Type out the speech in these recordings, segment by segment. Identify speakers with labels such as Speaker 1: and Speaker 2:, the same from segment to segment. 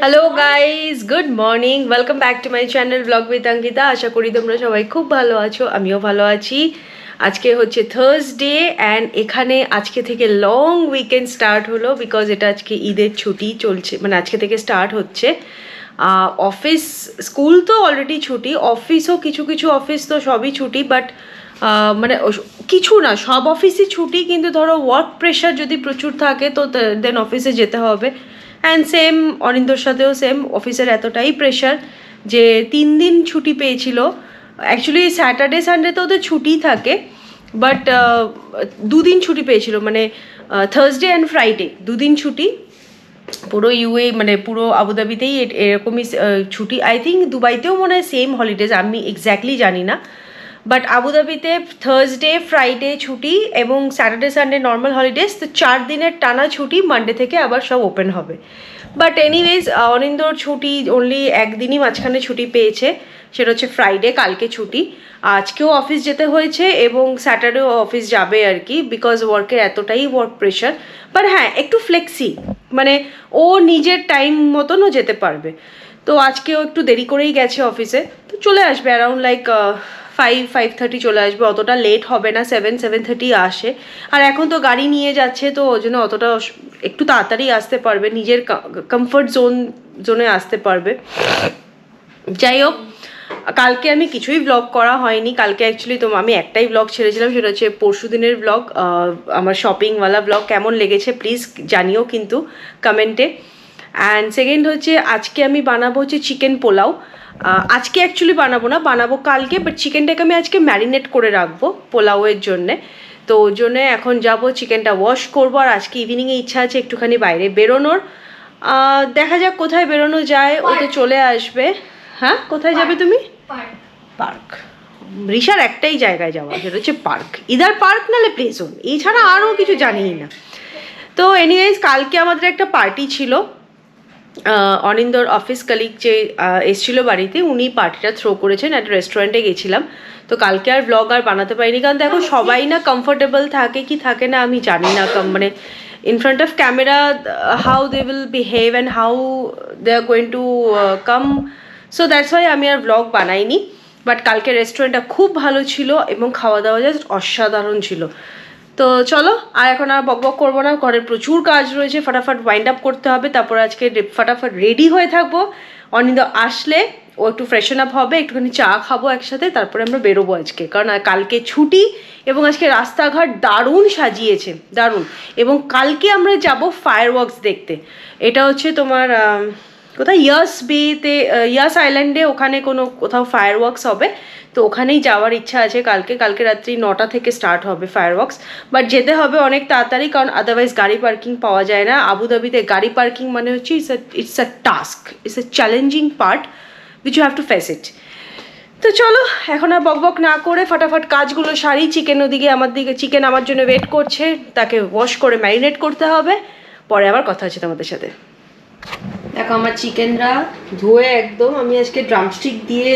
Speaker 1: Hello guys, good morning, welcome back to my channel blog with Ankita. আশা করি তোমরা সবাই খুব ভালো আছো, আমিও ভালো আছি। আজকে হচ্ছে থার্সডে অ্যান্ড এখানে আজকে থেকে লং উইকেন্ড স্টার্ট হলো, বিকজ এটা আজকে ঈদের ছুটি চলছে, মানে আজকে থেকে স্টার্ট হচ্ছে। অফিস স্কুল তো অলরেডি ছুটি, অফিসও কিছু কিছু অফিস তো সবই ছুটি, বাট মানে কিছু না, সব অফিসই ছুটি, কিন্তু ধরো ওয়ার্ক প্রেশার যদি প্রচুর থাকে তো দেন অফিসে যেতে হবে। অ্যান্ড সেম অরিন্দর সাথেও সেম, অফিসের এতটাই প্রেশার যে 3 দিন ছুটি পেয়েছিল। অ্যাকচুয়ালি স্যাটারডে সানডে তো ওদের ছুটি থাকে, বাট 2 দিন ছুটি পেয়েছিল, মানে থার্সডে অ্যান্ড ফ্রাইডে 2 দিন ছুটি। পুরো মানে পুরো আবুধাবিতেই এরকমই ছুটি। আই থিঙ্ক দুবাইতেও মনে হয় সেম হলিডেজ, আমি এক্স্যাক্টলি জানি না। বাট আবুধাবিতে থার্সডে ফ্রাইডে ছুটি এবং স্যাটারডে সানডে নর্মাল হলিডেজ, তো 4 দিনের টানা ছুটি, মানডে থেকে আবার সব ওপেন হবে। বাট এনিওয়েজ অনিন্দর ছুটি অনলি একদিনই মাঝখানে ছুটি পেয়েছে, সেটা হচ্ছে ফ্রাইডে, কালকে ছুটি। আজকেও অফিস যেতে হয়েছে এবং স্যাটারডেও অফিস যাবে আর কি, বিকজ ওয়ার্কের এতটাই ওয়ার্ক প্রেশার। বাট হ্যাঁ, একটু ফ্লেক্সি, মানে ও নিজের টাইম মতনও যেতে পারবে। তো আজকেও একটু দেরি করেই গেছে অফিসে, তো চলে আসবে অ্যারাউন্ড লাইক 5-5:30 চলে আসবে, অতটা লেট হবে না, 7-7:30 আসে। আর এখন তো গাড়ি নিয়ে যাচ্ছে, তো ওই জন্য অতটা একটু তাড়াতাড়ি আসতে পারবে, নিজের কমফর্ট জোনে আসতে পারবে। যাই হোক, কালকে আমি কিছুই ব্লগ করা হয়নি। কালকে অ্যাকচুয়ালি তো আমি একটাই ব্লগ ছেড়েছিলাম, সেটা হচ্ছে পরশু দিনের ব্লগ, আমার শপিংওয়ালা ব্লগ। কেমন লেগেছে প্লিজ জানিও কিন্তু কমেন্টে। অ্যান্ড সেকেন্ড হচ্ছে আজকে আমি বানাবো হচ্ছে চিকেন পোলাও। আজকে অ্যাকচুয়ালি বানাবো কালকে, বাট চিকেনটাকে আমি আজকে ম্যারিনেট করে রাখবো পোলাওয়ের জন্যে। তো ওই জন্যে এখন যাব চিকেনটা ওয়াশ করবো, আর আজকে ইভিনিংয়ে ইচ্ছা আছে একটুখানি বাইরে বেরোনোর। দেখা যাক কোথায় বেরোনো যায়, ও তো চলে আসবে। হ্যাঁ, কোথায় যাবে তুমি? পার্ক। ঋষার একটাই জায়গায় যাওয়া, সেটা হচ্ছে পার্ক, ইদার পার্ক নাহলে প্লে জোন, এছাড়া আরও কিছু জানিই না। তো এনিওয়েজ কালকে আমাদের একটা পার্টি ছিল, অনিন্দর অফিস কালিগ যে এসেছিলো বাড়িতে, উনি পার্টিটা থ্রো করেছেন, একটা রেস্টুরেন্টে গেছিলাম। তো কালকে আর ব্লগ আর বানাতে পারিনি, কারণ দেখো সবাই না কমফোর্টেবল থাকে কি থাকে না আমি জানি না, মানে in front of camera how they will behave and how they are going to come, so that's why আমি আর ব্লগ বানাইনি। বাট কালকে রেস্টুরেন্টটা খুব ভালো ছিল এবং খাওয়া দাওয়া জাস্ট অসাধারণ ছিল। তো চলো, আর এখন আর বকবক করবো না, ঘরের প্রচুর কাজ রয়েছে, ফটাফট ওয়াইন্ড আপ করতে হবে, তারপর আজকে ফটাফট রেডি হয়ে থাকবো। অনিন্দ আসলে ও একটু ফ্রেশন আপ হবে, একটুখানি চা খাবো একসাথে, তারপরে আমরা বেরোবো আজকে, কারণ কালকে ছুটি এবং আজকে রাস্তাঘাট দারুণ সাজিয়েছে, দারুণ। এবং কালকে আমরা যাব ফায়ার ওয়ার্কস দেখতে। এটা হচ্ছে তোমার কোথায়, ইয়াস আইল্যান্ডে, ওখানে কোথাও ফায়ার ওয়ার্কস হবে। তো ওখানেই যাওয়ার ইচ্ছা আছে কালকে রাত্রি 9টা থেকে স্টার্ট হবে ফায়ার ওয়ার্কস। বাট যেতে হবে অনেক তাড়াতাড়ি, কারণ আদারওয়াইজ গাড়ি পার্কিং পাওয়া যায় না। আবুধাবিতে গাড়ি পার্কিং মানে হচ্ছে it's a task, it's a challenging part which you have to face it. তো চলো, এখন আর বকবক না করে ফটাফট কাজগুলো সারি। চিকেন আমার জন্য ওয়েট করছে, তাকে ওয়াশ করে ম্যারিনেট করতে হবে, পরে আবার কথা হচ্ছে তোমাদের সাথে। দেখো আমার চিকেনরা ধুয়ে একদম, আমি আজকে ড্রামস্টিক দিয়ে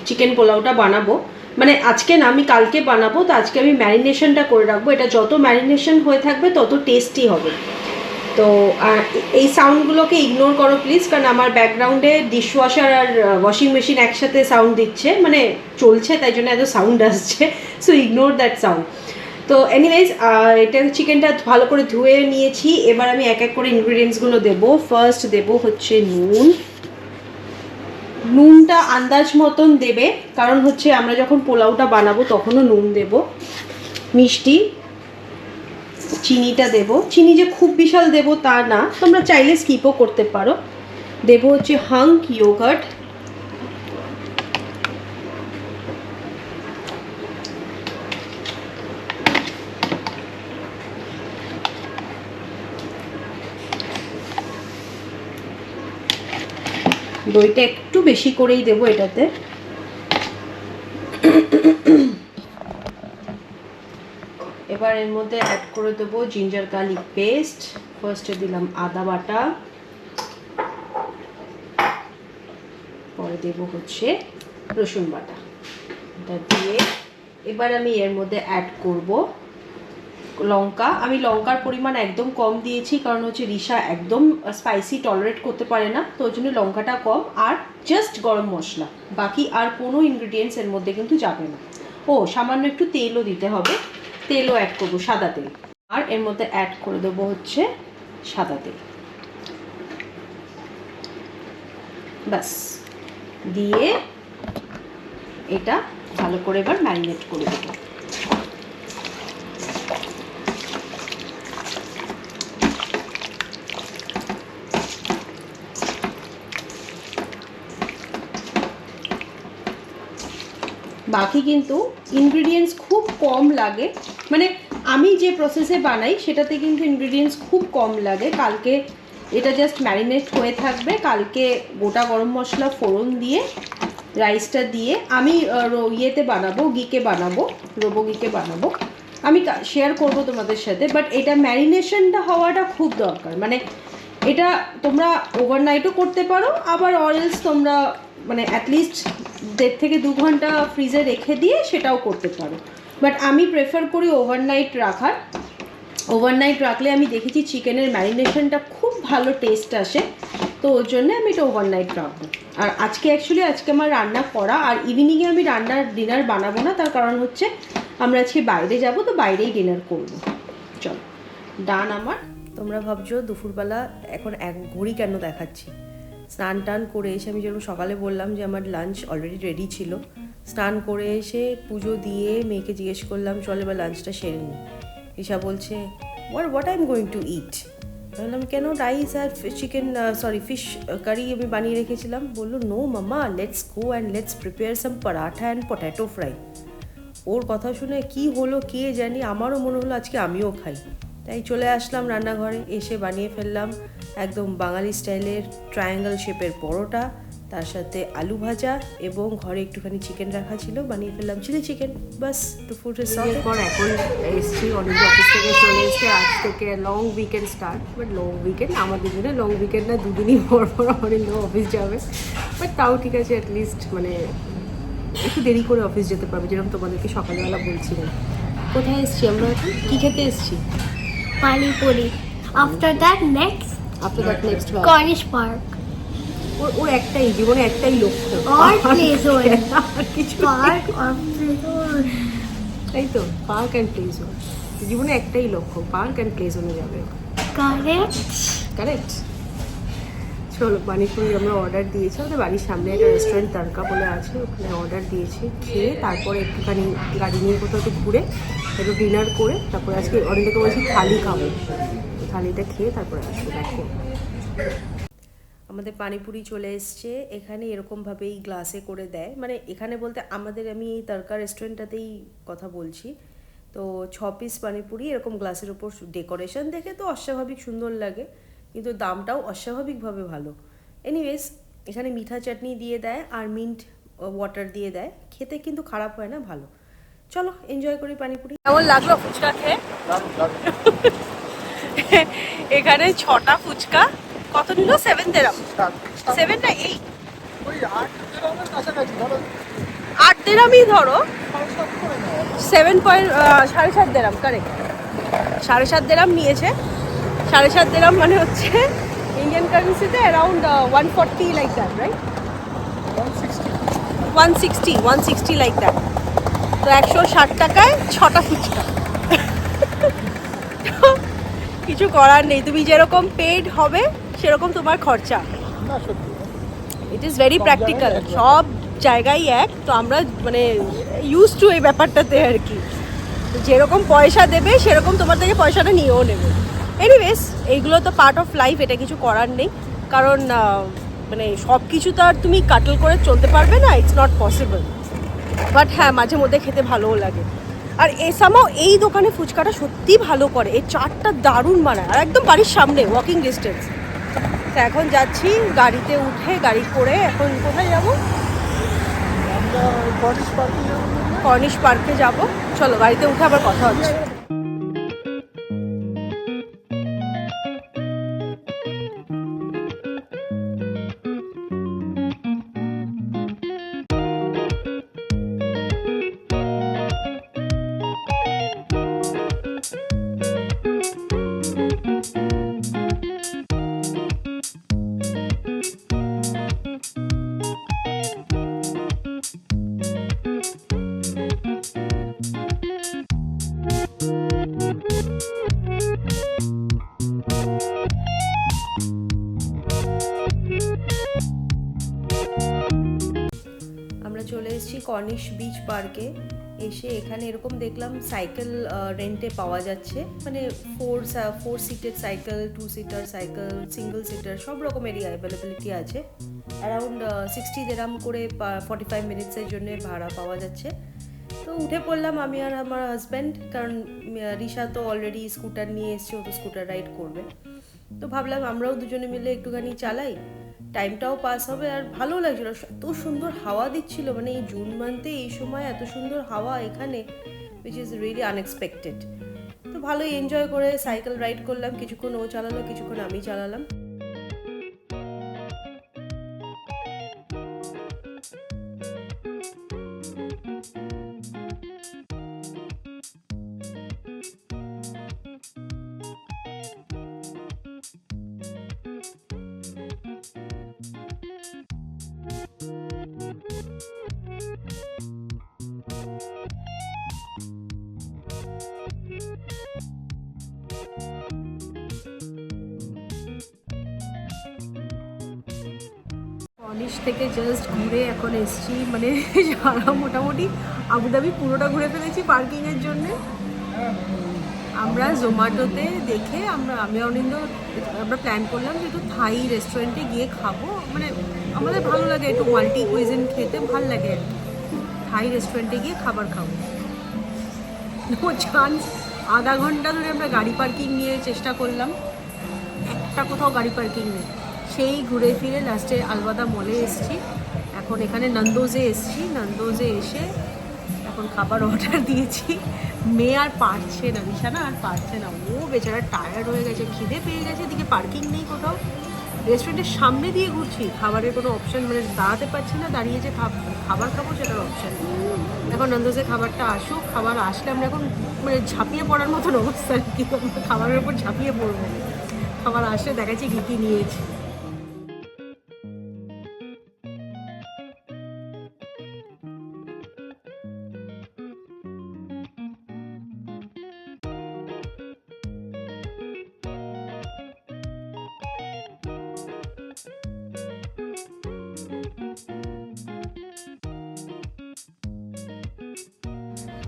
Speaker 1: চিকেন পোলাওটা বানাবো, মানে আজকে না, আমি কালকে বানাবো। তো আজকে আমি ম্যারিনেশনটা করে রাখবো, এটা যত ম্যারিনেশন হয়ে থাকবে তত টেস্টি হবে। তো এই সাউন্ডগুলোকে ইগনোর করো প্লিজ, কারণ আমার ব্যাকগ্রাউন্ডে ডিশওয়াশার আর ওয়াশিং মেশিন একসাথে সাউন্ড দিচ্ছে, মানে চলছে, তাই জন্য এত সাউন্ড আসছে, সো ইগনোর দ্যাট সাউন্ড। তো এনিওয়েজ এটা চিকেনটা ভালো করে ধুয়ে নিয়েছি, এবার আমি এক এক করে ইনগ্রিডিয়েন্টসগুলো দেবো। ফার্স্ট দেবো হচ্ছে নুনটা আন্দাজ মতন দেবে, কারণ হচ্ছে আমরা যখন পোলাওটা বানাবো তখনও নুন দেব। মিষ্টি, চিনিটা দেব, চিনি যে খুব বিশাল দেব তা না, তোমরা চাইলে স্কিপও করতে পারো। দেব হচ্ছে হাঙ্ক ইয়োগার্ট, দইটা একটু বেশি করেই দেবো এটাতে। এবার এর মধ্যে অ্যাড করে দেবো জিঞ্জার গার্লিক পেস্ট। ফার্স্টে দিলাম আদা বাটা, পরে দেবো হচ্ছে রসুন বাটা। এটা দিয়ে এবার আমি এর মধ্যে অ্যাড করব লঙ্কা, আমি লঙ্কার পরিমাণ একদম কম দিয়েছি কারণ হচ্ছে রিশা একদম স্পাইসি টলারেট করতে পারে না, তো ওই জন্য লঙ্কাটা কম। আর জাস্ট গরম মশলা, বাকি আর কোনো ইনগ্রিডিয়েন্টস এর মধ্যে কিন্তু যাবে না। ও সামান্য একটু তেলও দিতে হবে, তেলও অ্যাড করবো, সাদা তেল। আর এর মধ্যে অ্যাড করে দেবো হচ্ছে সাদা তেল, ব্যাস দিয়ে এটা ভালো করে এবার ম্যারিনেট করে দেবো। বাকি কিন্তু ইনগ্রিডিয়েন্টস খুব কম লাগে, মানে আমি যে প্রসেসে বানাই সেটাতে কিন্তু ইনগ্রিডিয়েন্টস খুব কম লাগে। কালকে এটা জাস্ট ম্যারিনেট হয়ে থাকবে, কালকে গোটা গরম মশলা ফোড়ন দিয়ে রাইসটা দিয়ে আমি ইয়েতে বানাবো, গিকে বানাবো, রোবো গিকে বানাবো, আমি শেয়ার করব তোমাদের সাথে। বাট এটা ম্যারিনেশনটা হওয়াটা খুব দরকার, মানে এটা তোমরা ওভারনাইটও করতে পারো, আবার অয়েলস তোমরা মানে অ্যাটলিস্ট 1.5 থেকে 2 ঘন্টা ফ্রিজে রেখে দিয়ে সেটাও করতে পারো। বাট আমি প্রেফার করি ওভারনাইট রাখার। ওভারনাইট রাখলে আমি দেখেছি চিকেনের ম্যারিনেশনটা খুব ভালো টেস্ট আসে, তো ওর জন্য আমি এটা ওভারনাইট রাখবো। আর আজকে আমার রান্না করা, আর ইভিনিংয়ে আমি ডিনার বানাবো না, তার কারণ হচ্ছে আমরা আজকে বাইরে যাব, তো বাইরেই ডিনার করবো। চলো ডান আমার। তোমরা ভাবছো দুপুরবেলা এখন ঘড়ি কেন দেখাচ্ছি, স্নান টান করে এসে আমি যেরকম সকালে বললাম যে আমার লাঞ্চ অলরেডি রেডি ছিল, স্নান করে এসে পুজো দিয়ে মেয়েকে জিজ্ঞেস করলাম চল এবার লাঞ্চটা সেরে নিই। ঈশা বলছে what I am going to eat. বললাম কেন, রাইস আর ফিশ কারি আমি বানিয়ে রেখেছিলাম। বললো নো মামা, let's go and let's prepare some paratha and potato fry. ওর কথা শুনে কি হলো কে জানি, আমারও মনে হলো আজকে আমিও খাই, তাই চলে আসলাম রান্নাঘরে, এসে বানিয়ে ফেললাম একদম বাঙালি স্টাইলের ট্রায়াঙ্গেল শেপের পরোটা, তার সাথে আলু ভাজা, এবং ঘরে একটুখানি চিকেন রাখা ছিল, বানিয়ে ফেললাম চিলি চিকেন। বাস দুপুরের পর এখন এসছি, অনেক অফিস থেকে চলে এসছে। আজ থেকে long weekend start, but long weekend আমাদের জন্য লং উইকেন্ড না, দুদিনই পর অনেক অফিস যাবে, বাট তাও ঠিক আছে, অ্যাটলিস্ট মানে একটু দেরি করে অফিস যেতে পারবে, যেরকম তোমাদেরকে সকালবেলা বলছিলাম। কোথায় এসছি আমরা এখন, কী খেতে এসছি?
Speaker 2: Panipuri. After that next Corniche park.
Speaker 1: ওর একটাই জীবনে একটাই লক্ষ্য,
Speaker 2: আর প্লে জোন,
Speaker 1: কিছু
Speaker 2: পার্ক আর প্লে জোন,
Speaker 1: তাই তো, পার্ক অ্যান্ড প্লে জোন। জীবনে একটাই লক্ষ্য, পার্ক অ্যান্ড প্লে জোনে যাবে। কারেক্ট। চলো পানিপুরি আমরা অর্ডার দিয়েছি, আমাদের বাড়ির সামনে একটা রেস্টুরেন্ট তারকা বলে আছে, ওখানে অর্ডার দিয়েছি। খেয়ে তারপরে একটুখানি গাড়ি নিয়ে কোথাও একটু ঘুরে একটু ডিনার করে তারপরে আজকে অনেকে বলছি থালি খাবো, থালিটা খেয়ে তারপরে আসবো দেখো। আমাদের পানিপুরি চলে এসছে, এখানে এরকমভাবেই গ্লাসে করে দেয়, মানে এখানে বলতে আমাদের, আমি এই তারকা রেস্টুরেন্টটাতেই কথা বলছি। তো 6 পিস পানিপুরি এরকম গ্লাসের ওপর, ডেকোরেশন দেখে তো অস্বাভাবিক সুন্দর লাগে, কিন্তু দামটাও অস্বাভাবিকভাবে ভালো। এনিওয়েজ এখানে মিঠা চাটনি দিয়ে দেয় আর মিন্ট ওয়াটার দিয়ে দেয়, খেতে কিন্তু খারাপ হয় না, ভালো। চলো এনজয় করি পানিপুরি। কেমন লাগলো ফুচকা খেয়ে? এখানে 6টা ফুচকা, কত নিল? 7 দেরাম, 7 না 8, 8 দেরামই ধরো, 7.7 দেরাম, কারেক্ট 7.5 দেরাম নিয়েছে। 7.5 দেরাম মানে হচ্ছে ইন্ডিয়ান কারেন্সিতে around 140 like that, right? 160 like that. তো 160 টাকায় 6টা ফুচকা। কিছু করার নেই, তুমি যেরকম পেড হবে সেরকম তোমার খরচা। ইট ইজ ভেরি প্র্যাকটিক্যাল, সব জায়গায় এক, তো আমরা মানে ইউজ টু এই ব্যাপারটাতে আর কি, যেরকম পয়সা দেবে সেরকম তোমার থেকে পয়সাটা নিয়েও নেবে। এনিওয়েজ এইগুলো তো পার্ট অফ লাইফ, এটা কিছু করার নেই, কারণ মানে সব কিছু তো আর তুমি কাটল করে চলতে পারবে না, ইটস নট পসিবল। বাট হ্যাঁ, মাঝে মধ্যে খেতে ভালোও লাগে। আর এসামাও এই দোকানে ফুচকাটা সত্যি ভালো করে, এই চাটটা দারুণ বানায়, আর একদম বাড়ির সামনে, ওয়াকিং ডিস্টেন্স। তো এখন যাচ্ছি গাড়িতে উঠে, গাড়ি করে এখন কোথায় যাব? কর্নিশ পার্কে যাব। চলো গাড়িতে উঠে আবার কথা হচ্ছে। এসেছি কর্নিশ বিচ পার্কে। এসে এখানে এরকম দেখলাম সাইকেল রেন্টে পাওয়া যাচ্ছে, মানে four seated cycle, 2 seater cycle, single seater সব রকমেরই অ্যাভেলেবিলিটি আছে। অ্যারাউন্ড 60 দিরহাম করে 45 মিনিটসের জন্য ভাড়া পাওয়া যাচ্ছে। তো উঠে পড়লাম আমি আর আমার হাজব্যান্ড, কারণ রিশা তো অলরেডি স্কুটার নিয়ে এসছে, ও তো স্কুটার রাইড করবে। তো ভাবলাম আমরাও দুজনে মিলে একটুখানি চালাই, টাইমটাও পাস হবে আর ভালো লাগছিল। এত সুন্দর হাওয়া দিচ্ছিল, মানে এই জুন মান্থে এই সময় এত সুন্দর হাওয়া এখানে, উইচ ইজ রিয়েলি আনএক্সপেক্টেড। তো ভালোই এনজয় করে সাইকেল রাইড করলাম, কিছুক্ষণ ও চালালো, কিছুক্ষণ আমি চালালাম। কর্নিশ থেকে জাস্ট ঘুরে এখন এসছি, মানে সারা মোটামুটি আবুধাবি পুরোটা ঘুরে ফেলেছি পার্কিংয়ের জন্য। আমরা জোম্যাটোতে দেখে আমি অনিন্দ আমরা প্ল্যান করলাম যে একটু থাই রেস্টুরেন্টে গিয়ে খাবো, মানে আমাদের ভালো লাগে একটু মাল্টি কুইজিন খেতে, ভালো লাগে আর কি। থাই রেস্টুরেন্টে গিয়ে খাবার খাবো, ও চান্স আধা ঘন্টা ধরে আমরা গাড়ি পার্কিং নিয়ে চেষ্টা করলাম, একটা কোথাও গাড়ি পার্কিং নেই। সেই ঘুরে ফিরে লাস্টে আলবাদা মলে এসেছি। এখন এখানে নন্দোজে এসেছি, নন্দোজে এসে এখন খাবার অর্ডার দিয়েছি। মেয়ে আর পারছে না, রিশানা আর পারছে না, ও বেচারা টায়ার্ড হয়ে গেছে, খিদে পেয়ে গেছে, এদিকে পার্কিং নেই কোথাও, রেস্টুরেন্টের সামনে দিয়ে ঘুরছি, খাবারের কোনো অপশান মানে দাঁড়াতে পারছি না, দাঁড়িয়ে যে খাবার খাবো সেটার অপশান। এখন নন্দোজে খাবারটা আসুক, খাবার আসলে আমরা এখন মানে ঝাঁপিয়ে পড়ার মতন অবস্থা আর কি, খাবারের উপর ঝাঁপিয়ে পড়বো। খাবার আসলে দেখাচ্ছি কী কী নিয়েছি।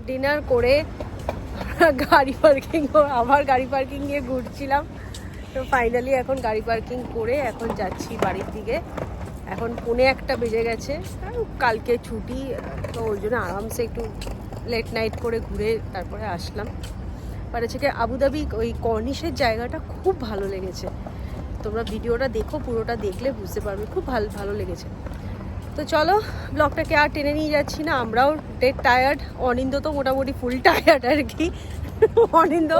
Speaker 1: ডিনার করে গাড়ি পার্কিং, আবার গাড়ি পার্কিং নিয়ে ঘুরছিলাম। তো ফাইনালি এখন গাড়ি পার্কিং করে এখন যাচ্ছি বাড়ির দিকে। এখন 1:45 বেজে গেছে, কালকে ছুটি, তো ওই জন্য আরামসে একটু লেট নাইট করে ঘুরে তারপরে আসলাম। বাট হচ্ছে কি আবুধাবি ওই কর্নিশের জায়গাটা খুব ভালো লেগেছে, তোমরা ভিডিওটা দেখো, পুরোটা দেখলে বুঝতে পারবে, খুব ভালো লেগেছে। তো চলো ব্লগটাকে আর টেনে নিয়ে যাচ্ছি না, আমরাও ডেড টায়ার্ড, অনিন্দ তো মোটামুটি ফুল টায়ার্ড আর কি। অনিন্দ,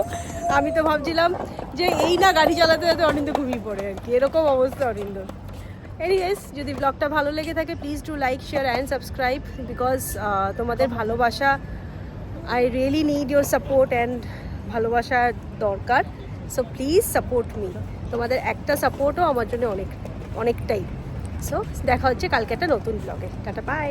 Speaker 1: আমি তো ভাবছিলাম যে এই না গাড়ি চালাতে যাতে অনিন্দ ঘুমিয়ে পড়ে আর কি, এরকম অবস্থা অনিন্দ। এনিওয়েজ, যদি ব্লগটা ভালো লেগে থাকে please do like, share and subscribe, because তোমাদের ভালোবাসা, I really need your support and ভালোবাসা দরকার। সো প্লিজ সাপোর্ট মি, তোমাদের একটা সাপোর্টও আমার জন্য অনেকটাই। সো দেখা হচ্ছে কালকে একটা নতুন ব্লগে। Tata, by.